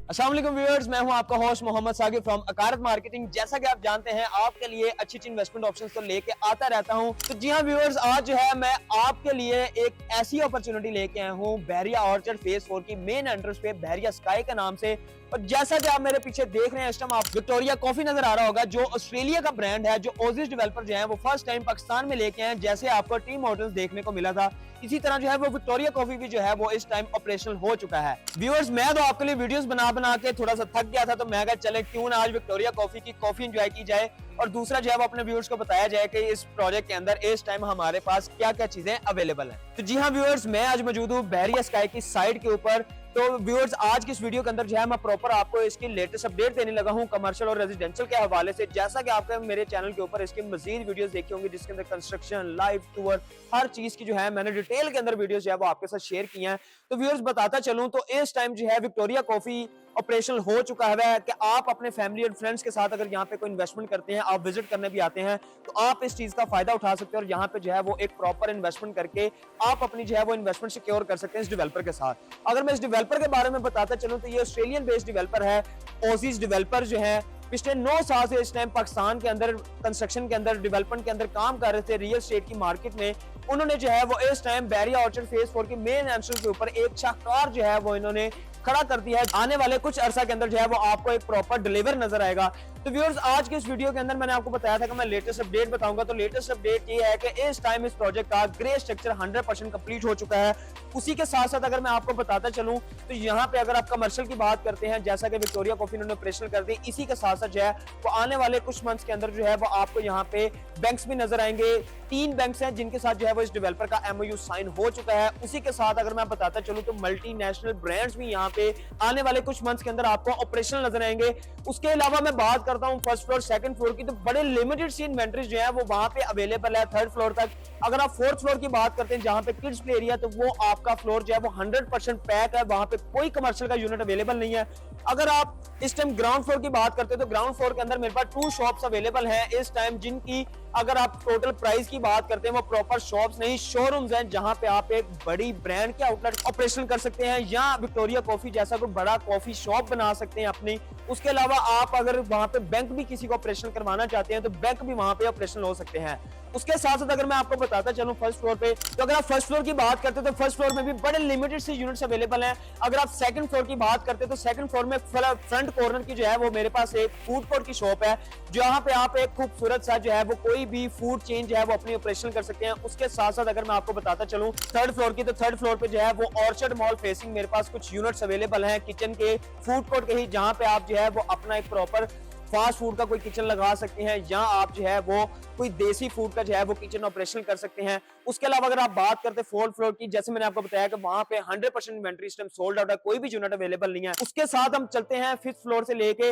अस्सलाम वालेकुम व्यूअर्स, मैं हूं आपका होस्ट मोहम्मद सागिर फ्रॉम अकारत मार्केटिंग। जैसा कि आप जानते हैं, आपके लिए अच्छी अच्छी इन्वेस्टमेंट ऑप्शंस तो लेके आता रहता हूं। तो जी हां व्यूअर्स, आज जो है मैं आपके लिए एक ऐसी अपॉर्चुनिटी लेके आया हूं बहरिया ऑर्चर्ड फेज 4 की मेन एंट्रेंस पे बहरिया स्काई के नाम से। और जैसा कि आप मेरे पीछे देख रहे हैं, इस टाइम आप विक्टोरिया कॉफी नजर आ रहा होगा, जो ऑस्ट्रेलिया का ब्रांड है, जो ओजिस डेवलपर जो है वो फर्स्ट टाइम पाकिस्तान में लेके आए। जैसे आपको टी मॉडल्स देखने को मिला था, इसी तरह जो है वो विक्टोरिया कॉफी भी जो है वो इस टाइम ऑपरेशनल हो चुका है। व्यूअर्स, मैं तो आपके लिए वीडियोस बना बना के थोड़ा सा थक गया था, तो मैं कहा चले क्यों ना आज विक्टोरिया कॉफी की कॉफी एंजॉय की जाए और दूसरा जो है वो अपने व्यूअर्स को बताया जाए कि इस प्रोजेक्ट के अंदर इस टाइम हमारे पास क्या क्या चीजें अवेलेबल हैं। तो जी हाँ व्यूअर्स, मैं आज मौजूद हूँ बहरिया स्काई की साइड के ऊपर। तो व्यूअर्स, आज की इस वीडियो के अंदर जो है मैं प्रॉपर आपको इसकी लेटेस्ट अपडेट देने लगा हूं कमर्शियल और रेजिडेंशियल के हवाले से। जैसा कि आपने मेरे चैनल के ऊपर इसकी मजीद वीडियोस देखी होंगी, जिसके अंदर कंस्ट्रक्शन, लाइव टूर, हर चीज की जो है मैंने डिटेल के अंदर वीडियोस जो है वो आपके साथ शेयर किए हैं। तो व्यूअर्स, बताता चलूं तो इस टाइम जो है विक्टोरिया कॉफी ऑपरेशनल हो चुका है कि आप अपने फैमिली और फ्रेंड्स के साथ अगर यहाँ पे कोई इन्वेस्टमेंट करते हैं, आप विजिट करने भी आते हैं, तो आप इस चीज का फायदा उठा सकते हैं और यहाँ पे जो है वो एक प्रॉपर इन्वेस्टमेंट करके आप अपनी जो है वो इन्वेस्टमेंट सिक्योर कर सकते हैं इस डेवलपर के साथ। अगर मैं इस डेवलपर के बारे में बताता चलूं तो ये ऑस्ट्रेलियन बेस्ड डेवलपर है। ओजिस डेवलपर जो है पिछले 9 साल से इस टाइम पाकिस्तान के अंदर कंस्ट्रक्शन के अंदर, डेवलपमेंट के अंदर काम कर रहे थे रियल एस्टेट की मार्केट में। उन्होंने जो है वो इस टाइम बहरिया ऑर्चर्ड फेज 4 की मेन एंट्रेंस के ऊपर एक शाहकार जो है वो इन्होंने खड़ा कर दिया है। आने वाले कुछ अरसा के अंदर जो है वो आपको एक प्रॉपर डिलीवर नजर आएगा। तो व्यूअर्स, आज के इस वीडियो के अंदर मैंने आपको बताया था कि मैं लेटेस्ट अपडेट बताऊंगा। तो लेटेस्ट अपडेट ये है कि इस टाइम इस प्रोजेक्ट का ग्रे स्ट्रक्चर 100% कंप्लीट हो चुका है। उसी के साथ साथ अगर मैं आपको बताता चलूं तो यहाँ पे अगर आप कमर्शियल की बात करते हैं, जैसा कि विक्टोरिया कॉफी ने ऑपरेशनल कर दी, इसी के साथ साथ जो है वो आने वाले कुछ मंथ्स के अंदर जो है वो आपको यहाँ पे बैंक्स भी नजर आएंगे। 3 बैंक्स हैं जिनके साथ जो है वो इस डेवलपर का एमओयू साइन हो चुका है। उसी के साथ अगर मैं बताता चलूं तो मल्टीनेशनल ब्रांड्स भी यहाँ पे आने वाले कुछ मंथ्स के अंदर आपको ऑपरेशनल नजर आएंगे। उसके अलावा मैं बात करता हूं फर्स्ट फ्लोर सेकंड फ्लोर की, तो बड़े लिमिटेड सी इन्वेंटरीज जो है वो वहां पे अवेलेबल है थर्ड फ्लोर तक। अगर आप फोर्थ फ्लोर की बात करते हैं जहां पे किड्स प्ले एरिया, तो वो आपका फ्लोर जो है वो 100% पैक है, वहां पे कोई कमर्शियल का यूनिट अवेलेबल नहीं है। अगर आप इस टाइम ग्राउंड फ्लोर की बात करते हैं तो ग्राउंड फ्लोर के अंदर मेरे पास 2 शॉप्स अवेलेबल हैं इस टाइम, जिनकी अगर आप टोटल प्राइस की बात करते हैं वो प्रॉपर शॉप्स नहीं शोरूम्स हैं, जहां पे आप एक बड़ी ब्रांड के आउटलेट ऑपरेशन कर सकते हैं या विक्टोरिया कॉफी जैसा कोई बड़ा कॉफी शॉप बना सकते हैं अपनी। उसके अलावा आप अगर वहां पे बैंक भी किसी को ऑपरेशन करवाना चाहते हैं तो बैंक भी वहां पे ऑपरेशन हो सकते हैं। उसके साथ साथ अगर मैं आपको बताता चलूं फर्स्ट फ्लोर पे, तो अगर आप फर्स्ट फ्लोर की बात करते हैं तो फर्स्ट फ्लोर में भी बड़े लिमिटेड से यूनिट्स अवेलेबल हैं। अगर आप सेकंड फ्लोर की बात करते हैं तो सेकंड फ्लोर में फ्रंट कॉर्नर की जो है वो मेरे पास एक फूड कोर्ट की शॉप है, जहां पे आप एक खूबसूरत सा जो है वो कोई भी फूड चेन जो है वो अपनी ऑपरेशन कर सकते हैं। उसके साथ साथ अगर मैं आपको बताता चलूं थर्ड फ्लोर की, तो थर्ड फ्लोर पे जो है वो ऑर्चर्ड मॉल फेसिंग मेरे पास कुछ यूनिट्स अवेलेबल हैं किचन के, फूड कोर्ट के ही, जहां पे आप जो है वो अपना एक प्रॉपर फास्ट फूड का कोई किचन लगा सकते हैं या आप जो है वो कोई देसी फूड का जो है वो किचन ऑपरेशन कर सकते हैं। उसके अलावा अगर आप बात करते हैं फोर्थ फ्लोर की, जैसे मैंने आपको बताया कि वहां पे 100% इन्वेंटरी सिस्टम सोल्ड आउट है, कोई भी यूनिट अवेलेबल नहीं है। उसके साथ हम चलते हैं 5th फ्लोर से लेके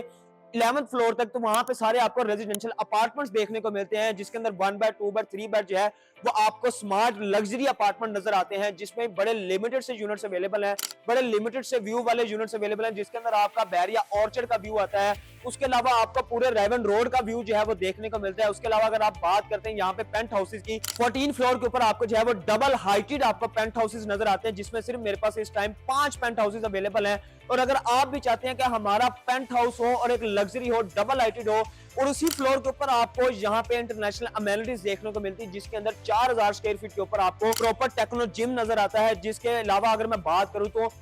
11th फ्लोर तक, तो वहां पे सारे आपको रेजिडेंशियल अपार्टमेंट्स देखने को मिलते हैं, जिसके अंदर 1 बेड 2 बेड 3 बेड जो है वो आपको स्मार्ट लग्जरी अपार्टमेंट नजर आते हैं, जिसमें बड़े लिमिटेड से यूनिट्स अवेलेबल हैं, बड़े लिमिटेड से व्यू वाले यूनिट्स अवेलेबल हैं, जिसके अंदर आपका बहरिया ऑर्चर्ड का व्यू आता है। उसके अलावा आपको पूरे रेवन रोड का व्यू जो है वो देखने को मिलता है। उसके अलावा अगर आप बात करते हैं यहाँ पे पेंट हाउसेज की, 14 फ्लोर के ऊपर आपको जो है वो डबल हाइटेड आपको पेंट हाउसेज नजर आते हैं, जिसमें सिर्फ मेरे पास इस टाइम 5 पेंट हाउसेज अवेलेबल हैं। और अगर आप भी चाहते हैं कि हमारा पेंट हाउस हो और एक लग्जरी हो, डबल हाइटेड हो, और उसी फ्लोर के ऊपर आपको यहाँ पे इंटरनेशनल अमेनिटीज देखने को मिलती है, जिसके अंदर 4000 स्क्वायर फीट के ऊपर आपको प्रॉपर टेक्नो जिम नजर आता है। जिसके अलावा अगर मैं बात करूं तो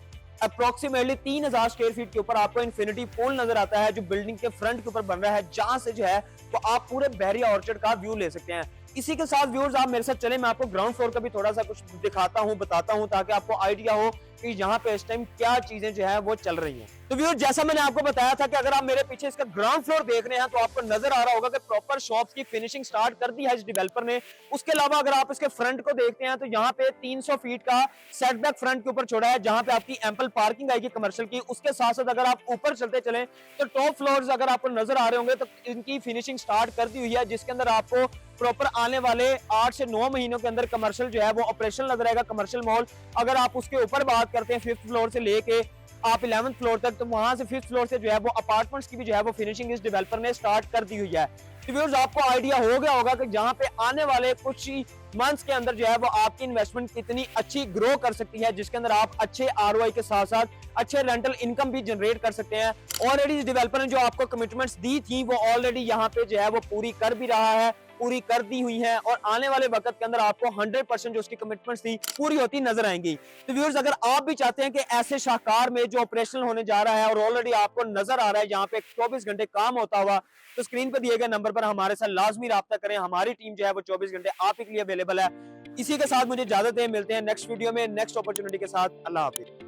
अप्रोक्सीमेटली 3000 स्क्वायर फीट के ऊपर आपको इन्फिनिटी पूल नजर आता है, जो बिल्डिंग के फ्रंट के ऊपर बन रहा है, जहां से जो है तो आप पूरे बहरिया ऑर्चर्ड का व्यू ले सकते हैं। इसी के साथ व्यूअर्स, आप मेरे साथ चले, मैं आपको ग्राउंड फ्लोर का भी थोड़ा सा कुछ दिखाता हूं, बताता हूं, ताकि आपको आइडिया हो कि यहाँ पे इस टाइम क्या चीजें जो है वो चल रही हैं। तो व्यूअर्स, जैसा मैंने आपको बताया था कि अगर आप मेरे पीछे इसका ग्राउंड फ्लोर देख रहे हैं तो आपको नजर आ रहा होगा कि प्रॉपर शॉप्स की फिनिशिंग स्टार्ट कर दी है इस डेवलपर ने। उसके अलावा अगर आप इसके फ्रंट को देखते हैं तो यहाँ पे 300 फीट का सेटबैक फ्रंट के ऊपर छोड़ा है, जहां पे आपकी एम्पल पार्किंग आएगी कमर्शियल की। उसके साथ साथ अगर आप ऊपर चलते चलें तो टॉप फ्लोर्स अगर आपको नजर आ रहे होंगे तो इनकी फिनिशिंग स्टार्ट कर दी हुई है, जिसके अंदर आपको प्रॉपर आने वाले 8 से 9 महीनों के अंदर कमर्शियल जो है वो ऑपरेशन नजर आएगा, कमर्शियल मॉल। अगर आप उसके ऊपर बात करते हैं 5th फ्लोर से लेके आप 11th फ्लोर तक, तो वहां से 5th फ्लोर से जो है वो अपार्टमेंट्स की भी जो है वो फिनिशिंग इस डेवलपर ने स्टार्ट कर दी हुई है। तो व्यूअर्स आपको आइडिया हो गया होगा कि जहां पे आने वाले कुछ ही मंथ्स के अंदर जो है वो आपकी इन्वेस्टमेंट कितनी अच्छी ग्रो कर सकती है, जिसके अंदर आप अच्छे आरओआई के साथ साथ अच्छे रेंटल इनकम भी जनरेट कर सकते हैं। ऑलरेडी इस डेवलपर ने जो आपको कमिटमेंट्स दी थी वो ऑलरेडी यहाँ पे जो है वो पूरी कर भी रहा है, पूरी कर दी हुई है, और आने वाले वक्त के अंदर आपको 100% जो उसकी कमिटमेंट्स थी पूरी होती नजर आएंगी। तो व्यूअर्स अगर आप भी चाहते हैं कि ऐसे शाहकार में जो ऑपरेशनल होने जा रहा है और ऑलरेडी आपको नजर आ रहा है जहां पे 24 घंटे काम होता हुआ, तो स्क्रीन पर दिए गए नंबर पर हमारे साथ लाजमी राब्ता करें। हमारी टीम जो है वो 24 घंटे आप ही के लिए अवेलेबल है। इसी के साथ मुझे इजाजत है, मिलते हैं नेक्स्ट वीडियो में नेक्स्ट अपॉर्चुनिटी के साथ। अल्लाह हाफिज।